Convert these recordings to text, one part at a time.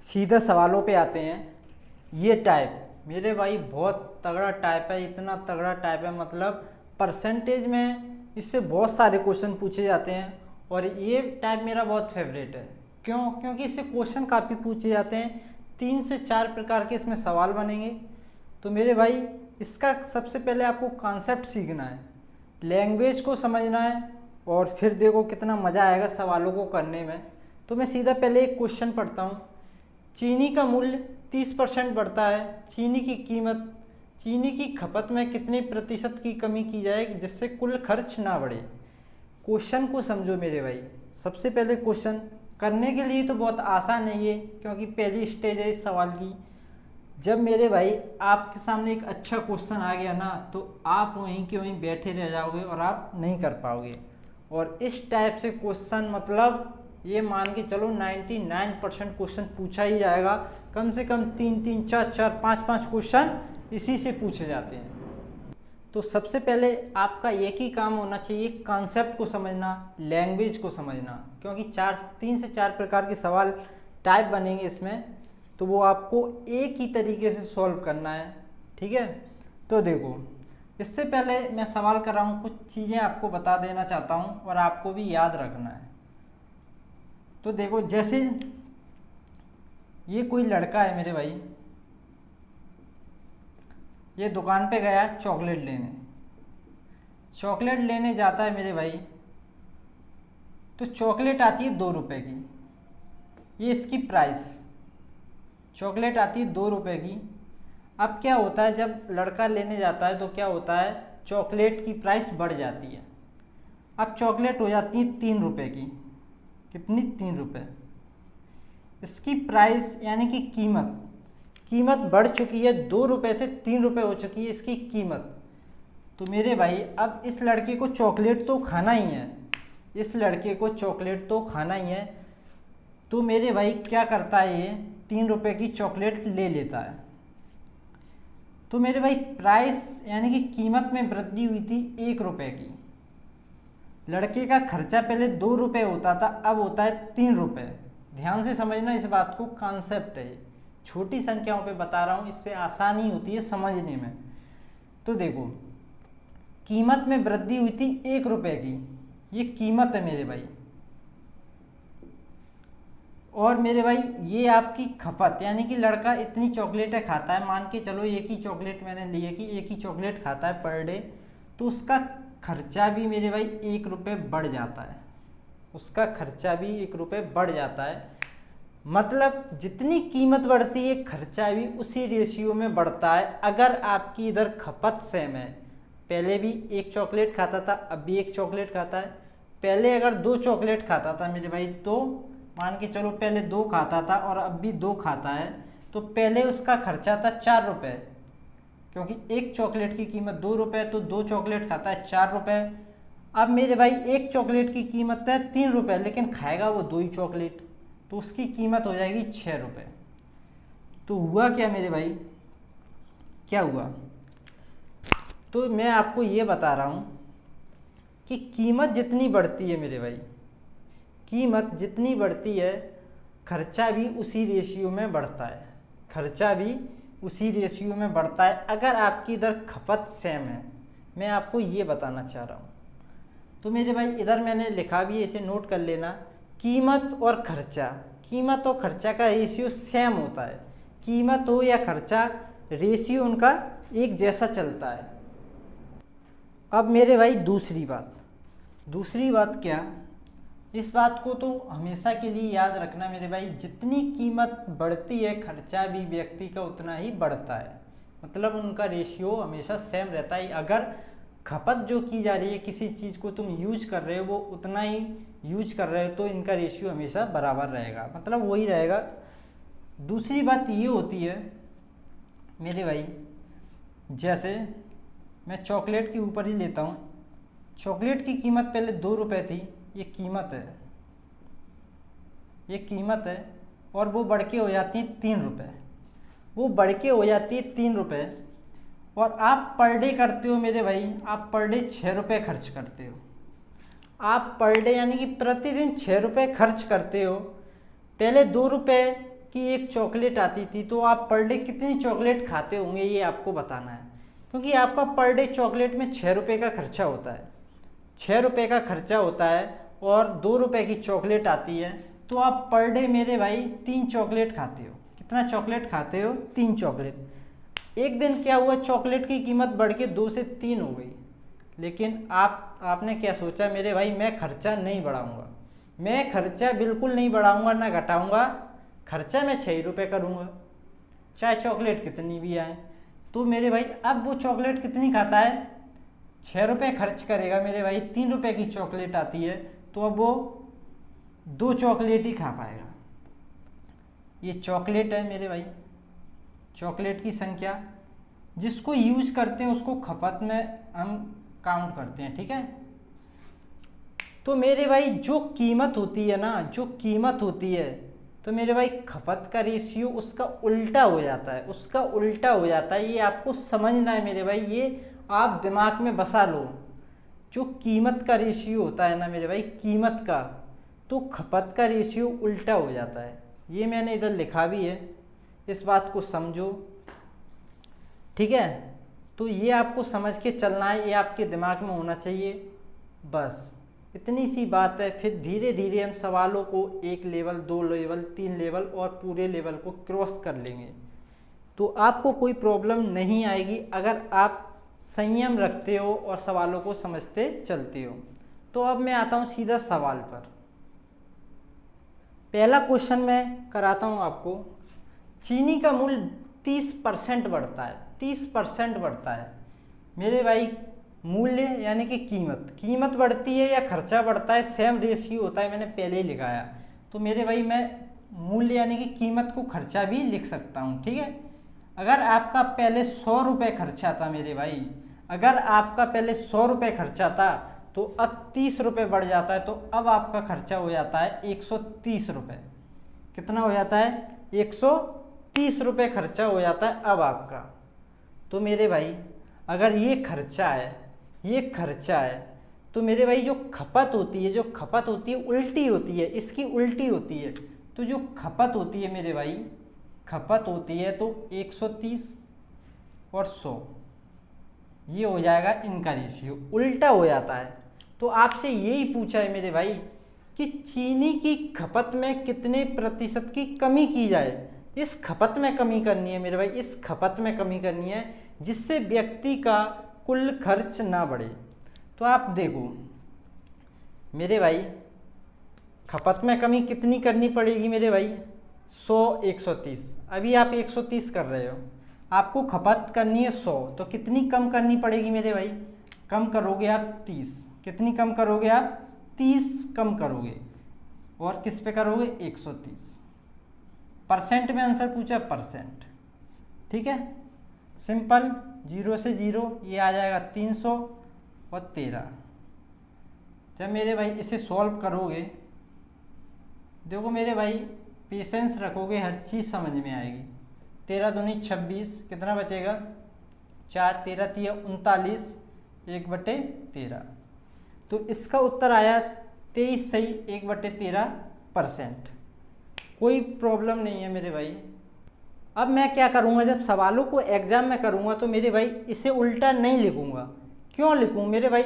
सीधे सवालों पे आते हैं। ये टाइप मेरे भाई बहुत तगड़ा टाइप है, इतना तगड़ा टाइप है मतलब परसेंटेज में इससे बहुत सारे क्वेश्चन पूछे जाते हैं। और ये टाइप मेरा बहुत फेवरेट है। क्यों? क्योंकि इससे क्वेश्चन काफ़ी पूछे जाते हैं। 3 से 4 प्रकार के इसमें सवाल बनेंगे। तो मेरे भाई इसका सबसे पहले आपको कॉन्सेप्ट सीखना है, लैंग्वेज को समझना है, और फिर देखो कितना मज़ा आएगा सवालों को करने में। तो मैं सीधा पहले एक क्वेश्चन पढ़ता हूँ। चीनी का मूल्य 30% बढ़ता है। चीनी की खपत में कितने प्रतिशत की कमी की जाए जिससे कुल खर्च ना बढ़े। क्वेश्चन को समझो मेरे भाई। सबसे पहले क्वेश्चन करने के लिए तो बहुत आसान है ये, क्योंकि पहली स्टेज है इस सवाल की। जब मेरे भाई आपके सामने एक अच्छा क्वेश्चन आ गया ना, तो आप वहीं के वहीं बैठे रह जाओगे और आप नहीं कर पाओगे। और इस टाइप से क्वेश्चन मतलब ये मान के चलो 99% क्वेश्चन पूछा ही जाएगा। कम से कम 3-3, 4-4, 5-5 क्वेश्चन इसी से पूछे जाते हैं। तो सबसे पहले आपका एक ही काम होना चाहिए, कॉन्सेप्ट को समझना, लैंग्वेज को समझना, क्योंकि 3 से 4 प्रकार के सवाल टाइप बनेंगे इसमें। तो वो आपको एक ही तरीके से सॉल्व करना है, ठीक है। तो देखो, इससे पहले मैं सवाल कर रहा हूँ, कुछ चीज़ें आपको बता देना चाहता हूँ और आपको भी याद रखना है। तो देखो, जैसे ये कोई लड़का है मेरे भाई, ये दुकान पे गया चॉकलेट लेने जाता है मेरे भाई। तो चॉकलेट आती है 2 रुपए की, ये इसकी प्राइस। चॉकलेट आती है 2 रुपए की। अब क्या होता है, जब लड़का लेने जाता है तो क्या होता है, चॉकलेट की प्राइस बढ़ जाती है। अब चॉकलेट हो जाती है 3 रुपए की। कितनी? 3 रुपए। इसकी प्राइस यानी कि कीमत बढ़ चुकी है, 2 रुपए से 3 रुपए हो चुकी है इसकी कीमत। तो मेरे भाई अब इस लड़के को चॉकलेट तो खाना ही है, तो मेरे भाई क्या करता है, ये 3 रुपए की चॉकलेट ले लेता है। तो मेरे भाई प्राइस यानी कि कीमत में वृद्धि हुई थी 1 रुपए की। लड़के का खर्चा पहले 2 रुपए होता था, अब होता है 3 रुपए। ध्यान से समझना इस बात को, कॉन्सेप्ट है, छोटी संख्याओं पे बता रहा हूँ, इससे आसानी होती है समझने में। तो देखो, कीमत में वृद्धि हुई थी 1 रुपए की, ये कीमत है मेरे भाई। और मेरे भाई ये आपकी खपत, यानी कि लड़का इतनी चॉकलेटें खाता है, मान के चलो एक ही चॉकलेट मैंने ली है कि एक ही चॉकलेट खाता है पर डे, तो उसका खर्चा भी मेरे भाई 1 रुपये बढ़ जाता है। उसका खर्चा भी 1 रुपये बढ़ जाता है। मतलब जितनी कीमत बढ़ती है खर्चा भी उसी रेशियो में बढ़ता है। अगर आपकी इधर खपत सेम है, पहले भी 1 चॉकलेट खाता था, अब भी 1 चॉकलेट खाता है। पहले अगर 2 चॉकलेट खाता था मेरे भाई, तो मान के चलो पहले 2 खाता था और अब भी 2 खाता है, तो पहले उसका खर्चा था 4 रुपये, क्योंकि 1 चॉकलेट की कीमत 2 रुपये, तो 2 चॉकलेट खाता है 4 रुपये। अब मेरे भाई 1 चॉकलेट की कीमत है 3 रुपये, लेकिन खाएगा वो 2 ही चॉकलेट, तो उसकी कीमत हो जाएगी 6 रुपये। तो हुआ क्या मेरे भाई, क्या हुआ? तो मैं आपको ये बता रहा हूँ कि कीमत जितनी बढ़ती है मेरे भाई, कीमत जितनी बढ़ती है खर्चा भी उसी रेशियो में बढ़ता है, अगर आपकी इधर खपत सेम है। मैं आपको ये बताना चाह रहा हूँ। तो मेरे भाई इधर मैंने लिखा भी है, इसे नोट कर लेना। कीमत और खर्चा का रेशियो सेम होता है। कीमत हो या खर्चा, रेशियो उनका एक जैसा चलता है। अब मेरे भाई दूसरी बात क्या, इस बात को तो हमेशा के लिए याद रखना मेरे भाई, जितनी कीमत बढ़ती है खर्चा भी व्यक्ति का उतना ही बढ़ता है। मतलब उनका रेशियो हमेशा सेम रहता है। अगर खपत जो की जा रही है, किसी चीज़ को तुम यूज कर रहे हो, वो उतना ही यूज कर रहे हो, तो इनका रेशियो हमेशा बराबर रहेगा, मतलब वही रहेगा। दूसरी बात ये होती है मेरे भाई, जैसे मैं चॉकलेट के ऊपर ही लेता हूँ। चॉकलेट की कीमत पहले 2 रुपये थी, ये कीमत है, और वो बढ़ के हो जाती है 3 रुपये। और आप पर डे करते हो मेरे भाई, आप पर डे 6 रुपये खर्च करते हो। आप पर डे यानी कि प्रतिदिन 6 रुपये खर्च करते हो। पहले 2 रुपये की एक चॉकलेट आती थी तो आप पर डे कितनी चॉकलेट खाते होंगे ये आपको बताना है, क्योंकि आपका पर डे चॉकलेट में 6 रुपये का खर्चा होता है। 6 रुपये का खर्चा होता है और 2 रुपये की चॉकलेट आती है, तो आप पर डे मेरे भाई 3 चॉकलेट खाते हो। कितना चॉकलेट खाते हो? 3 चॉकलेट। एक दिन क्या हुआ, चॉकलेट की कीमत बढ़ के 2 से 3 हो गई, लेकिन आपने क्या सोचा मेरे भाई, मैं खर्चा नहीं बढ़ाऊंगा, मैं खर्चा बिल्कुल नहीं बढ़ाऊंगा ना घटाऊंगा, खर्चा मैं 6 रुपये करूंगा चाहे चॉकलेट कितनी भी आए। तो मेरे भाई अब वो चॉकलेट कितनी खाता है? 6 रुपये खर्च करेगा मेरे भाई, 3 रुपये की चॉकलेट आती है, तो अब वो 2 चॉकलेट ही खा पाएगा। ये चॉकलेट है मेरे भाई, चॉकलेट की संख्या जिसको यूज करते हैं उसको खपत में हम काउंट करते हैं, ठीक है। तो मेरे भाई जो कीमत होती है ना, जो कीमत होती है, तो मेरे भाई खपत का रेशियो उसका उल्टा हो जाता है, उसका उल्टा हो जाता है। ये आपको समझना है मेरे भाई, ये आप दिमाग में बसा लो। जो कीमत का रेशियो होता है ना मेरे भाई, कीमत का, तो खपत का रेशियो उल्टा हो जाता है। ये मैंने इधर लिखा भी है, इस बात को समझो, ठीक है। तो ये आपको समझ के चलना है, ये आपके दिमाग में होना चाहिए, बस इतनी सी बात है। फिर धीरे धीरे हम सवालों को 1 लेवल, 2 लेवल, 3 लेवल और पूरे लेवल को क्रॉस कर लेंगे, तो आपको कोई प्रॉब्लम नहीं आएगी अगर आप संयम रखते हो और सवालों को समझते चलते हो। तो अब मैं आता हूँ सीधा सवाल पर। पहला क्वेश्चन मैं कराता हूँ आपको। चीनी का मूल्य 30% बढ़ता है, 30% बढ़ता है मेरे भाई। मूल्य यानी कि कीमत बढ़ती है या खर्चा बढ़ता है, सेम रेशियो होता है, मैंने पहले ही लिखाया। तो मेरे भाई मैं मूल्य यानी कि कीमत को खर्चा भी लिख सकता हूँ, ठीक है। अगर आपका पहले 100 रुपये खर्चा था मेरे भाई, अगर आपका पहले 100 रुपये खर्चा था तो अब 30 रुपये बढ़ जाता है, तो अब आपका खर्चा हो जाता है 130 रुपये। कितना हो जाता है? 130 रुपये खर्चा हो जाता है अब आपका। तो मेरे भाई अगर ये खर्चा है, ये खर्चा है, तो मेरे भाई जो खपत होती है, जो खपत होती है उल्टी होती है, इसकी उल्टी होती है। तो जो खपत होती है मेरे भाई, खपत होती है तो 130 और 100, ये हो जाएगा इनका रेशियो, उल्टा हो जाता है। तो आपसे यही पूछा है मेरे भाई कि चीनी की खपत में कितने प्रतिशत की कमी की जाए। इस खपत में कमी करनी है मेरे भाई, इस खपत में कमी करनी है जिससे व्यक्ति का कुल खर्च ना बढ़े। तो आप देखो मेरे भाई, खपत में कमी कितनी करनी पड़ेगी मेरे भाई? 100, 130। अभी आप 130 कर रहे हो, आपको खपत करनी है 100, तो कितनी कम करनी पड़ेगी मेरे भाई? कम करोगे आप 30। कितनी कम करोगे आप? 30 कम करोगे। और किस पे करोगे? 130। परसेंट में आंसर पूछा, परसेंट, ठीक है। सिंपल, 0 से 0 ये आ जाएगा 313। जब मेरे भाई इसे सॉल्व करोगे, देखो मेरे भाई पेशेंस रखोगे, हर चीज़ समझ में आएगी। 13 दूनी 26, कितना बचेगा? 4, 13 3 39, 1/13। तो इसका उत्तर आया 23 सही, 1/13%। कोई प्रॉब्लम नहीं है मेरे भाई। अब मैं क्या करूँगा, जब सवालों को एग्जाम में करूँगा तो मेरे भाई इसे उल्टा नहीं लिखूँगा। क्यों लिखूँ मेरे भाई?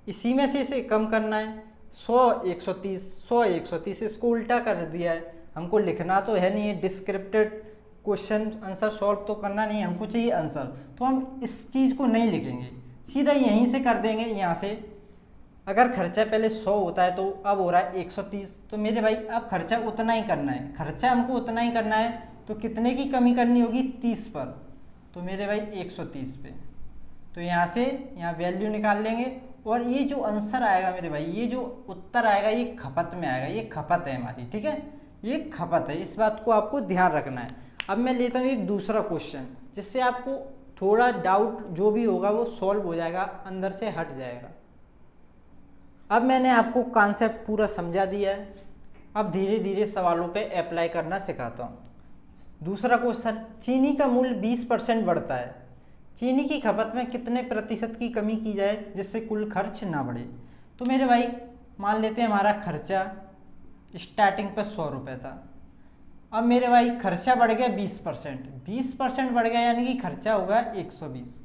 इसी में से इसे कम करना है। 100 130, 100 130, इसको उल्टा कर दिया है। हमको लिखना तो है नहीं, डिस्क्रिप्टेड क्वेश्चन आंसर सॉल्व तो करना नहीं है, हमको चाहिए आंसर। तो हम इस चीज़ को नहीं लिखेंगे, सीधा यहीं से कर देंगे। यहाँ से अगर खर्चा पहले 100 होता है तो अब हो रहा है 130, तो मेरे भाई अब खर्चा उतना ही करना है, खर्चा हमको उतना ही करना है। तो कितने की कमी करनी होगी? 30 पर। तो मेरे भाई 130 पे, तो यहाँ से यहाँ वैल्यू निकाल लेंगे। और ये जो आंसर आएगा मेरे भाई, ये जो उत्तर आएगा, ये खपत में आएगा। ये खपत है हमारी, ठीक है, ये खपत है, इस बात को आपको ध्यान रखना है। अब मैं लेता हूँ एक दूसरा क्वेश्चन, जिससे आपको थोड़ा डाउट जो भी होगा वो सॉल्व हो जाएगा, अंदर से हट जाएगा। अब मैंने आपको कॉन्सेप्ट पूरा समझा दिया है, अब धीरे धीरे सवालों पे अप्लाई करना सिखाता हूँ। दूसरा क्वेश्चन, चीनी का मूल्य 20% बढ़ता है, चीनी की खपत में कितने प्रतिशत की कमी की जाए जिससे कुल खर्च ना बढ़े। तो मेरे भाई मान लेते हैं हमारा खर्चा स्टार्टिंग पे 100 रुपये था, अब मेरे भाई खर्चा बढ़ गया 20%, 20% बढ़ गया यानी कि खर्चा होगा 120।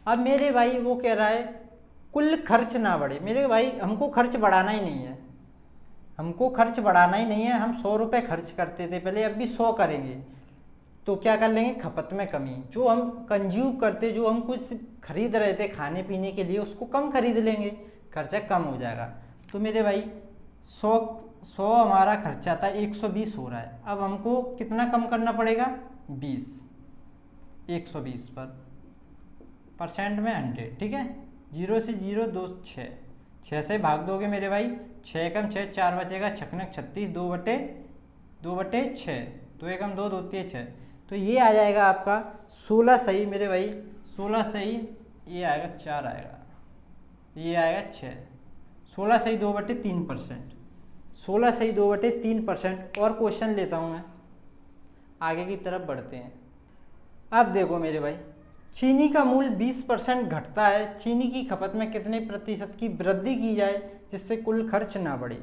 अब मेरे भाई वो कह रहा है कुल खर्च ना बढ़े। मेरे भाई हमको खर्च बढ़ाना ही नहीं है, हमको खर्च बढ़ाना ही नहीं है। हम 100 रुपये खर्च करते थे पहले, अब भी 100 करेंगे। तो क्या कर लेंगे, खपत में कमी। जो हम कंज्यूम करते, जो हम कुछ खरीद रहे थे खाने पीने के लिए, उसको कम खरीद लेंगे, खर्चा कम हो जाएगा। तो मेरे भाई 100 हमारा खर्चा था, 120 हो रहा है। अब हमको कितना कम करना पड़ेगा, 20, 120 पर परसेंट में 100, ठीक है। 0 से 0 2 6, 6 से भाग दोगे मेरे भाई, 6 कम 6 4 बचेगा, छकनक 36, 2/6, 2 एकम 2 2 3 6। तो ये आ जाएगा आपका 16 सही मेरे भाई, 16 सही, ये आएगा 4 आएगा, ये आएगा 6, 16 सही 2/3%, 16 सही 2/3%। और क्वेश्चन लेता हूँ मैं, आगे की तरफ बढ़ते हैं। अब देखो मेरे भाई, चीनी का मूल्य 20% घटता है, चीनी की खपत में कितने प्रतिशत की वृद्धि की जाए जिससे कुल खर्च ना बढ़े।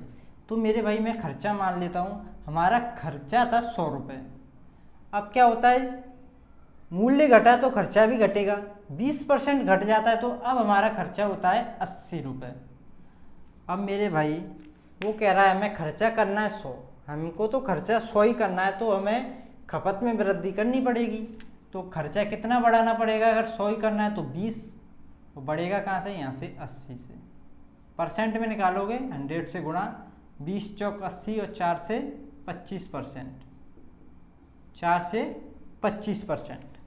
तो मेरे भाई मैं खर्चा मान लेता हूँ, हमारा खर्चा था 100 रुपये। अब क्या होता है, मूल्य घटा तो खर्चा भी घटेगा, 20% घट जाता है तो अब हमारा खर्चा होता है 80 रुपये। अब मेरे भाई वो कह रहा है हमें खर्चा करना है 100, हमको तो खर्चा 100 ही करना है, तो हमें खपत में वृद्धि करनी पड़ेगी। तो खर्चा कितना बढ़ाना पड़ेगा, अगर 100 ही करना है तो 20, वो बढ़ेगा कहाँ से, यहाँ से 80 से। परसेंट में निकालोगे 100 से गुणा, 20 चौक 80 और 4 से 25%, 4 से 25%।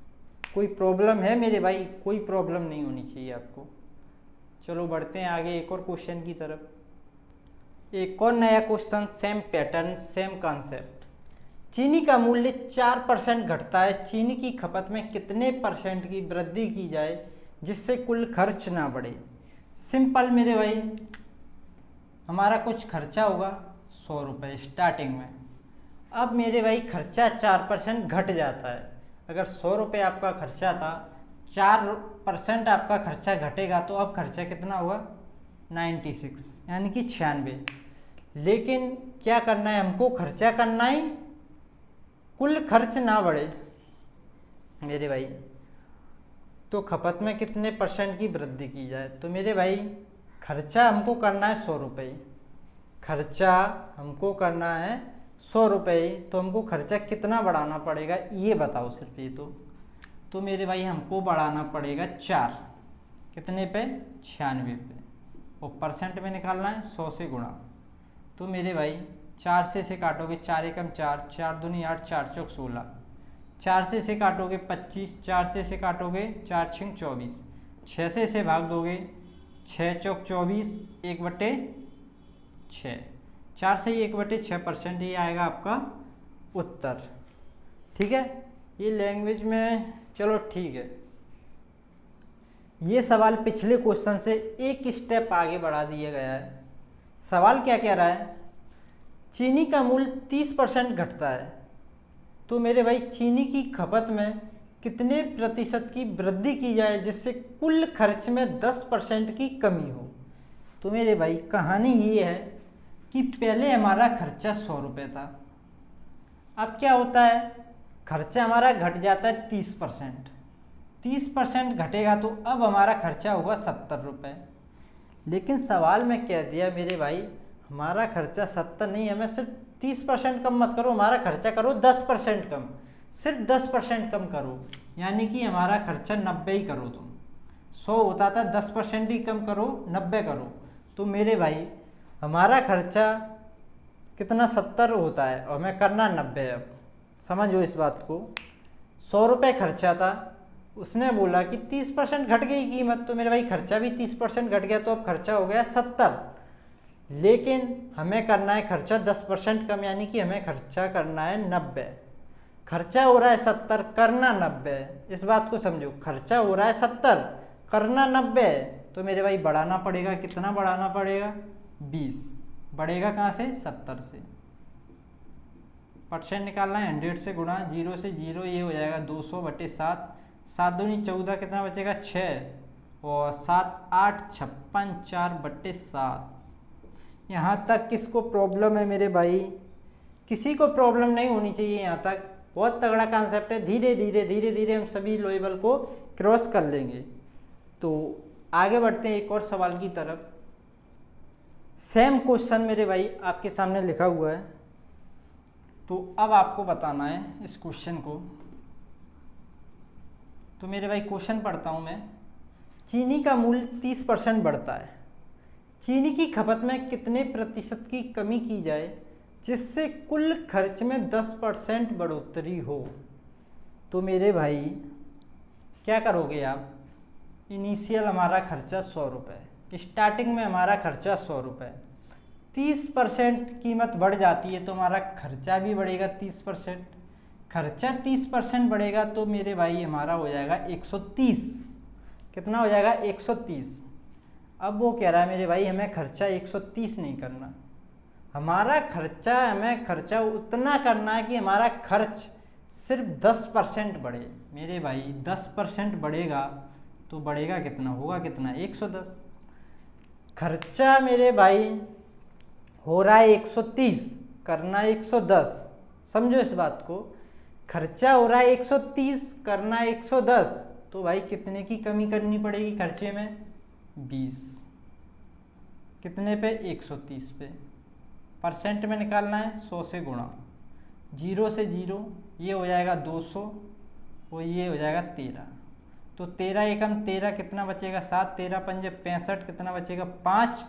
कोई प्रॉब्लम है मेरे भाई, कोई प्रॉब्लम नहीं होनी चाहिए आपको। चलो बढ़ते हैं आगे एक और क्वेश्चन की तरफ। एक और नया question, same pattern same concept. चीनी का मूल्य 4% घटता है, चीनी की खपत में कितने परसेंट की वृद्धि की जाए जिससे कुल खर्च ना बढ़े। सिंपल मेरे भाई, हमारा कुछ खर्चा होगा 100 रुपये स्टार्टिंग में। अब मेरे भाई खर्चा 4% घट जाता है। अगर 100 रुपये आपका खर्चा था, 4% आपका खर्चा घटेगा तो अब खर्चा कितना होगा, 96 यानी कि 96। लेकिन क्या करना है, हमको खर्चा करना ही, कुल खर्च ना बढ़े मेरे भाई। तो खपत में कितने परसेंट की वृद्धि की जाए। तो मेरे भाई खर्चा हमको करना है 100 रुपये, खर्चा हमको करना है 100 रुपये, तो हमको खर्चा कितना बढ़ाना पड़ेगा ये बताओ सिर्फ ये। तो मेरे भाई हमको बढ़ाना पड़ेगा 4, कितने पे, 96 पे, और परसेंट में निकालना है 100 से गुणा। तो मेरे भाई 4 से काटोगे, 4 एकम 4, 4 दूनी 8, 4 चौक 16, 4 से काटोगे 25, 4 से काटोगे 4 छिंग 24, 6 से भाग दोगे 6 चौक 24, 1/6, 4 से 1/6%, ये आएगा आपका उत्तर। ठीक है, ये लैंग्वेज में, चलो ठीक है। ये सवाल पिछले क्वेश्चन से एक स्टेप आगे बढ़ा दिया गया है। सवाल क्या कह रहा है, चीनी का मूल्य 30% घटता है, तो मेरे भाई चीनी की खपत में कितने प्रतिशत की वृद्धि की जाए जिससे कुल खर्च में 10% की कमी हो। तो मेरे भाई कहानी ये है कि पहले हमारा खर्चा 100 रुपये था, अब क्या होता है, खर्चा हमारा घट जाता है 30%, 30% घटेगा तो अब हमारा खर्चा होगा 70 रुपये। लेकिन सवाल में कह दिया मेरे भाई हमारा खर्चा 70 नहीं, हमें सिर्फ 30% कम मत करो, हमारा खर्चा करो 10% कम, सिर्फ 10% कम करो, यानी कि हमारा खर्चा 90 ही करो। तुम 100 होता था, 10% ही कम करो, 90 करो। तो मेरे भाई हमारा खर्चा कितना, 70 होता है और हमें करना 90। अब समझो इस बात को, 100 रुपये खर्चा था, उसने बोला कि 30% घट गई कीमत, तो मेरे भाई खर्चा भी 30% घट गया, तो अब खर्चा हो गया 70। लेकिन हमें करना है खर्चा 10% कम, यानी कि हमें खर्चा करना है 90। खर्चा हो रहा है 70, करना 90, इस बात को समझो, खर्चा हो रहा है 70, करना 90। तो मेरे भाई बढ़ाना पड़ेगा, कितना बढ़ाना पड़ेगा, 20। बढ़ेगा कहाँ से, 70 से। परसेंट निकालना है 100 से गुणा, 0 से 0, ये हो जाएगा 200/7, 7 दूनी 14, कितना बचेगा 6, और 7 8 56, 4/7। यहाँ तक किसको प्रॉब्लम है मेरे भाई, किसी को प्रॉब्लम नहीं होनी चाहिए। यहाँ तक बहुत तगड़ा कॉन्सेप्ट है, धीरे धीरे हम सभी लेवल को क्रॉस कर लेंगे। तो आगे बढ़ते हैं एक और सवाल की तरफ। सेम क्वेश्चन मेरे भाई आपके सामने लिखा हुआ है, तो अब आपको बताना है इस क्वेश्चन को। तो मेरे भाई क्वेश्चन पढ़ता हूँ मैं। चीनी का मूल्य 30% बढ़ता है, चीनी की खपत में कितने प्रतिशत की कमी की जाए जिससे कुल खर्च में 10% बढ़ोतरी हो? तो मेरे भाई क्या करोगे आप? इनिशियल हमारा खर्चा 100 रुपये, स्टार्टिंग में हमारा खर्चा 100 रुपये, 30% कीमत बढ़ जाती है तो हमारा खर्चा भी बढ़ेगा 30%। खर्चा 30% बढ़ेगा तो मेरे भाई हमारा हो जाएगा 130। कितना हो जाएगा? 130। अब वो कह रहा है मेरे भाई हमें खर्चा 130 नहीं करना, हमें खर्चा उतना करना है कि हमारा खर्च सिर्फ 10% बढ़े। मेरे भाई 10% बढ़ेगा तो बढ़ेगा कितना? होगा कितना? 110। खर्चा मेरे भाई हो रहा है 130, करना 110। समझो इस बात को, खर्चा हो रहा है 130, करना 110, तो भाई कितने की कमी करनी पड़ेगी खर्चे में? 20। कितने पे? 130 पे। परसेंट में निकालना है, 100 से गुणा, 0 से 0, ये हो जाएगा 200 और ये हो जाएगा 13। तो 13 एकम 13, कितना बचेगा? 7, 13 पंजे 65, कितना बचेगा? 5,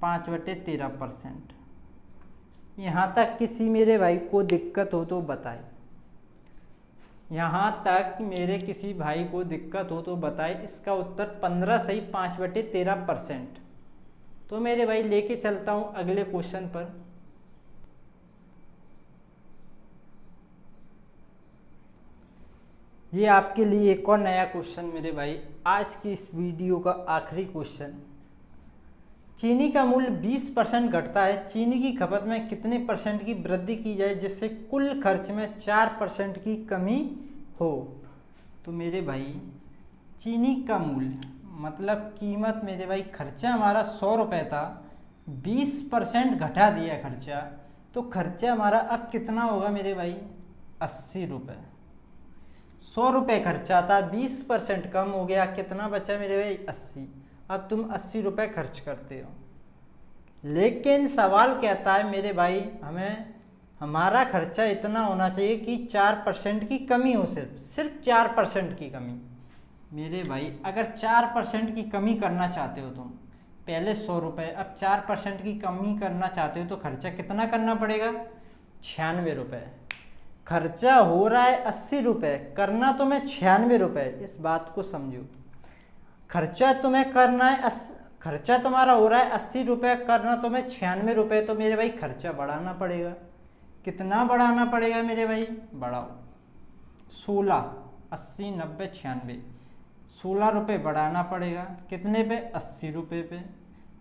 5/13%। यहाँ तक किसी मेरे भाई को दिक्कत हो तो बताए, यहाँ तक मेरे किसी भाई को दिक्कत हो तो बताए। इसका उत्तर 15 सही 5/13%। तो मेरे भाई लेके चलता हूँ अगले क्वेश्चन पर। ये आपके लिए एक और नया क्वेश्चन मेरे भाई, आज की इस वीडियो का आखिरी क्वेश्चन। चीनी का मूल्य 20% घटता है, चीनी की खपत में कितने % की वृद्धि की जाए जिससे कुल खर्च में 4% की कमी हो? तो मेरे भाई चीनी का मूल्य मतलब कीमत, मेरे भाई खर्चा हमारा 100 रुपये था, 20% घटा दिया खर्चा, तो खर्चा हमारा अब कितना होगा मेरे भाई? 80 रुपये। 100 रुपये खर्चा था, 20% कम हो गया, कितना बचा मेरे भाई? 80। अब तुम 80 रुपये खर्च करते हो, लेकिन सवाल कहता है मेरे भाई हमारा खर्चा इतना होना चाहिए कि 4% की कमी हो, सिर्फ 4% की कमी। मेरे भाई अगर 4% की कमी करना चाहते हो तुम, पहले 100 रुपये, अब 4% की कमी करना चाहते हो तो खर्चा कितना करना पड़ेगा? 96 रुपये। खर्चा हो रहा है 80 रुपये, करना तुम्हें 96 रुपये। इस बात को समझो, खर्चा तुम्हें करना है खर्चा तुम्हारा हो रहा है 80 रुपये, करना तुम्हें 96 रुपये, तो मेरे भाई खर्चा बढ़ाना पड़ेगा। कितना बढ़ाना पड़ेगा मेरे भाई? बढ़ाओ 16, 80, 90, 96, 16 रुपये बढ़ाना पड़ेगा। कितने पे? 80 रुपये पे।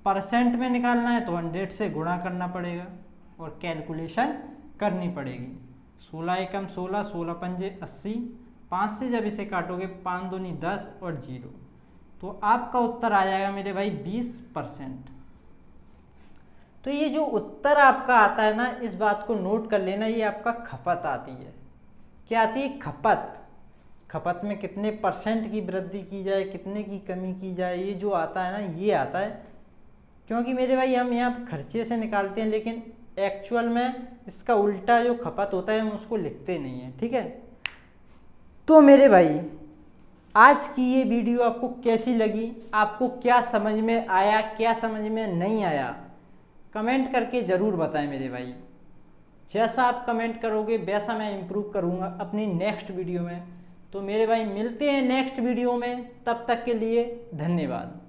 परसेंट में निकालना है तो 100 से गुणा करना पड़ेगा और कैलकुलेशन करनी पड़ेगी। 16 एकम 16, 16 पंजे 80, 5 से जब इसे काटोगे 5 दूनी 10 और 0, तो आपका उत्तर आ जाएगा मेरे भाई 20%। तो ये जो उत्तर आपका आता है ना, इस बात को नोट कर लेना, ये आपका खपत आती है। क्या आती है? खपत। खपत में कितने % की वृद्धि की जाए, कितने की कमी की जाए, ये जो आता है ना, ये आता है। क्योंकि मेरे भाई हम यहाँ खर्चे से निकालते हैं, लेकिन एक्चुअल में इसका उल्टा जो खपत होता है हम उसको लिखते नहीं हैं, ठीक है। तो मेरे भाई आज की ये वीडियो आपको कैसी लगी? आपको क्या समझ में आया, क्या समझ में नहीं आया? कमेंट करके ज़रूर बताएं मेरे भाई। जैसा आप कमेंट करोगे वैसा मैं इम्प्रूव करूँगा अपनी नेक्स्ट वीडियो में। तो मेरे भाई मिलते हैं नेक्स्ट वीडियो में, तब तक के लिए धन्यवाद।